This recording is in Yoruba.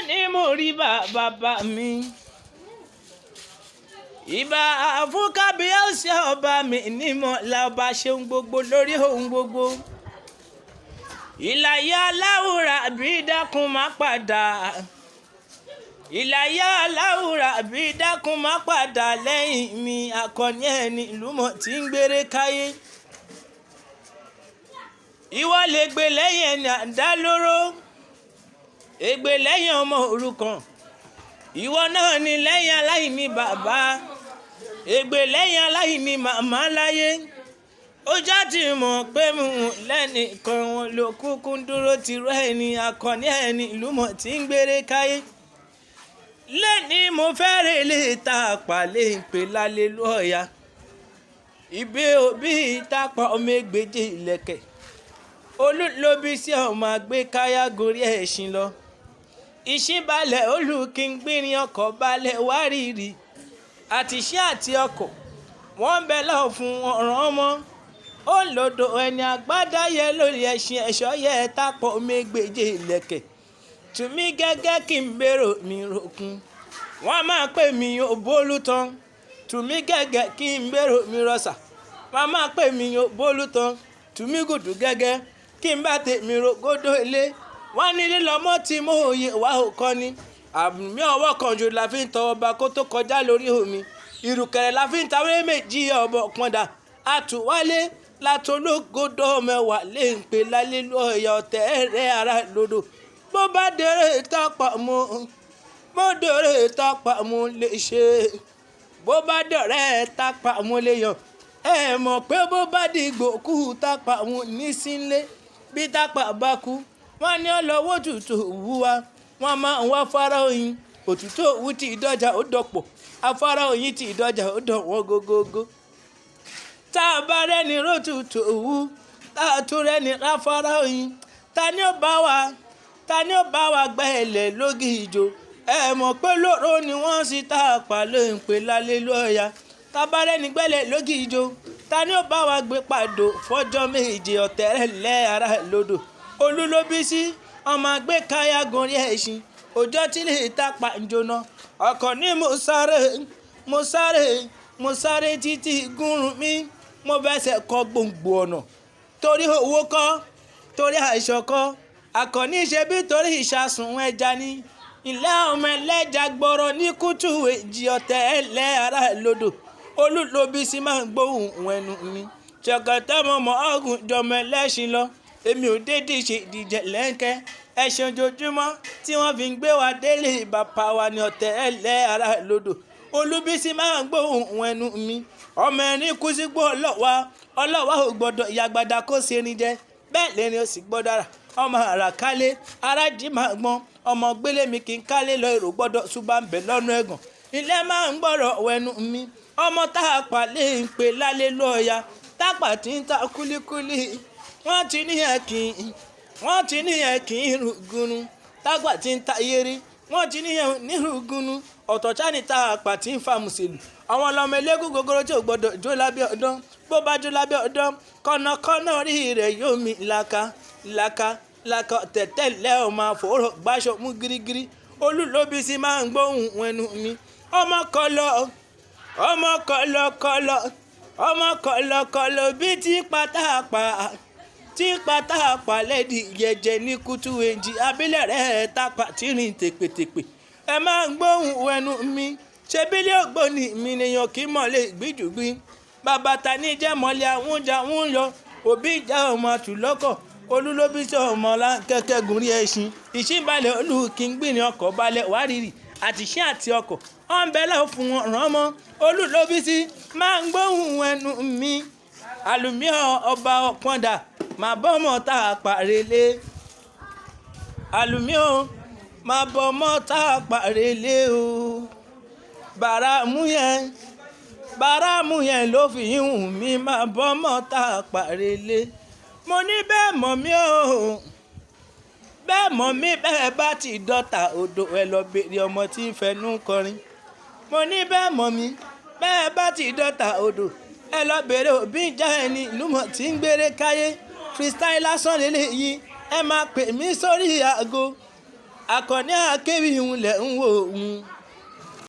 lónìí mo rí bàbá mi ìbà fún kábíyèsí ọba mi nímọ̀ la ọba ṣeun gbogbo lórí ohun gbogbo ìlàyé aláwùrà bí dákun má padà ìlàyé aláwùrà bí dákun má padà lẹ́yìn mi Àkànní ẹni ìlúmọ̀ tí ń gbére káyé ìwọ lè gbé lẹ́yìn ẹni àdálóró ègbè lẹ́yìn ọmọ òrukàn ìwọ náà ni lẹ́yìn aláìní bàbá ègbè lẹ́yìn aláìní màmá láyé ó já ti mọ̀ pé mú lẹ́nìkan wọn ló kúkú ń dúró tirú ẹni Àkànní ẹni ìlúmọ̀ tí ń gbére káyé lẹ́ni mo fẹ́rẹ̀ lè ta àpàlẹ́ ìpè lálẹ́ lọ́ọ̀yà ìbí òbí Tapa ọmọ ẹgbẹ́jẹ ìlẹ̀kẹ̀ olùlóbi sí ọmọ àgbékáyà gorí ẹ̀sìn lọ ìṣíbalẹ̀ olùkíngbìnrin ọkọ̀ balẹ̀ wárìrì àtìṣẹ́ àti ọkọ̀ wọ́n ń bẹ lọ́wọ́ fún ọ̀ràn ọmọ ó lòdò ẹni àgbádáyé lórí ẹ̀sìn ẹ̀ṣọ́ yẹ Tapa ọmọ ẹgbẹ́jẹ ìlẹ̀kẹ̀ tùmí gẹ́gẹ́ kí n bèrò mi ròkun wọ́n máa pè mí òbólú tán tùmí gẹ́gẹ́ kí n bèrò mi rọ̀ṣà wọ́n máa pè mí òbólú tán tùmí gùdù gẹ́gẹ́ kí n bá tèmi rògódó ilé wọ́n ní lílọ́mọ́ tí mo òye wá òkọ ni àmì ọwọ́ kan jù la fi ń tọwọ́ ba kó tó kọjá lórí omi ìrùkẹ̀rẹ̀ la fi ń tawé méjì ọ̀bọ̀ pọ̀ndà àtúwálé látológódó mẹ́wàá lè ń pè lálẹ́ lọ́ọ̀yà ọ̀tẹ̀ rẹ̀ ara lodò bó bá dèrè Tapa mu bó dèrè Tapa mu lè ṣe bó bá dèrè Tapa mu lè yàn ẹ mọ̀ pé bó bá dìgbò kú Tapa mu nísìnlé bí Tapa bá kú wọ́n ní ọlọ́wọ́ òtútù òwú wa wọ́n máa ń wá afárá oyin òtútù òwú tí ìdọ́jà ó dọ̀pọ̀ afárá oyin tí ìdọ́jà ó dọ̀ wọ́n gógógó tá a bá rẹ́ni rótútù òwú tá a tún rẹ́ni afárá oyin ta ni ó bá wa gbẹ́ ẹ̀lẹ̀ lógi ìjò ẹ mọ̀ pé lóró ni wọ́n sì Tapa ló ń pè lálẹ́ lọ́ọ̀yà tabarẹ́ni gbẹ́lẹ̀ lógi ìjò ta ni ó bá wa gbé pàdó fọ́jọ́ méje ọ̀tẹ̀rẹ̀ lẹ́ ara lodò olúlóbísí ọmọ àgbékáyà gorí ẹ̀sìn ọjọ́ tí lè Tapa ń jóná ọkọ̀ ní mo sáré títí gúnrún mi mo fẹsẹ̀ kọ gbòǹgbò ọ̀nà torí owó kọ́ torí àìsọ kọ́ Àkànní ṣe bí torí ìṣàsùn ẹja ní ilé ọmọ ẹlẹ́ja gbọ́rọ̀ ní kùtù èjì ọ̀tẹ̀ ẹlẹ́ ara lodò olúlóbísí máa ń gbóhùn ẹnu mi ṣọ̀kọ̀tọ̀ mọ̀mọ́ ọ̀gùn jọmọ ẹlẹ́ṣin lọ èmi ò dédé ṣe ìdíje lẹ́ńkẹ́ ẹ̀sìn ojoojúmọ́ tí wọ́n fi ń gbé wa délé bàbá wa ní ọ̀tẹ̀ ẹlẹ́ ara lodò olúbísí máa ń gbóhùn ẹnu mi ọmọ ẹni kú sígbó ọlọ́wà ò gbọ́dọ̀ ìyàgbádá kó ṣe ní jẹ bẹ́ẹ̀ lẹ́ni ó sì gbọ́dọ̀ rà ọmọ àràkálé arájì máa gbọ́n ọmọ gbélé mi kì í kálé lọ èrò gbọ́dọ̀ ṣùgbọ́n ń bẹ̀ lọ́nà ẹ̀gàn ilé máa ń gbọ́rọ̀ ẹnu mi ọmọ Tapa lè ń pè lálẹ́ lọ́ọ̀yà Tapa tí ń ta kúlíkúlí wọ́n ti níyẹn kì í rúgunu Tapa tí ń ta yẹrí wọ́n ti níyẹn ní rúgunu ọ̀tọ̀ chani Tapa tí ń fa mùsùlùmí àwọn ọlọmọ elégún gogoro tí ò gbọ́dọ̀ jó lábẹ́ ọdán bó bá jó lábẹ́ ọdán kọ́nàkọ́nà rí rẹ̀ yóò mi làkà tẹ̀tẹ̀lẹ́ ọmọ àfòrò gbáṣọ mú gírígírí olúlóbísí máa ń gbóhùn ẹnu mi ọmọ kọlọkọlọ bí tí Tapa lẹ́dí yẹjẹ ní kútú èjì abílẹ̀ rẹ̀ Tapa tí rìn tèpètèpè ẹ máa ń gbóhùn ẹnu mi ṣe bílẹ̀ ògbóni mi nìyàn kí mọ̀lẹ́ gbìdúgbì bàbá ta ní jẹ́ mọ́lẹ́ àwùjá ń yọ òbí ìjà ọmọ àtúlọ́kọ̀ olúlóbísí ọmọ kẹ̀kẹ́ gùn rí ẹṣin ìṣíbalẹ̀ olùkíngbìnrin ọkọ̀ balẹ̀ wárìrì àtìṣẹ́ àti ọkọ̀ wọ́n ń bẹ lọ́wọ́ fún wọn ràn mọ́ olúlóbísí máa ń gbóhùn ẹnu mi àlùmíọ̀ ọba ọ̀pọ̀ndà máa bọ́ ọmọ Tapa relé àlùmíọ̀ máa bọ́ ọmọ Tapa relé o bàrámù yẹn ló fi hùn mí máa bọ́ ọmọ Tapa relé mo ní bẹ́ẹ̀ mọ̀ mí o bẹ́ẹ̀ mọ̀ mí bẹ́ẹ̀ bá ti dọ́ta odò ẹ lọ bèrè ọmọ tí ń fẹnu kọrin mo ní bẹ́ẹ̀ mọ̀ mí bẹ́ẹ̀ bá ti dọ́ta odò ẹ lọ bèrè òbí ìjà ẹni ìlúmọ̀ tí ń gbére káyé freestyle lásán lélẹ́yìí ẹ máa pè mí sórí Akanni Akewi ń lẹ̀ ń wò ń.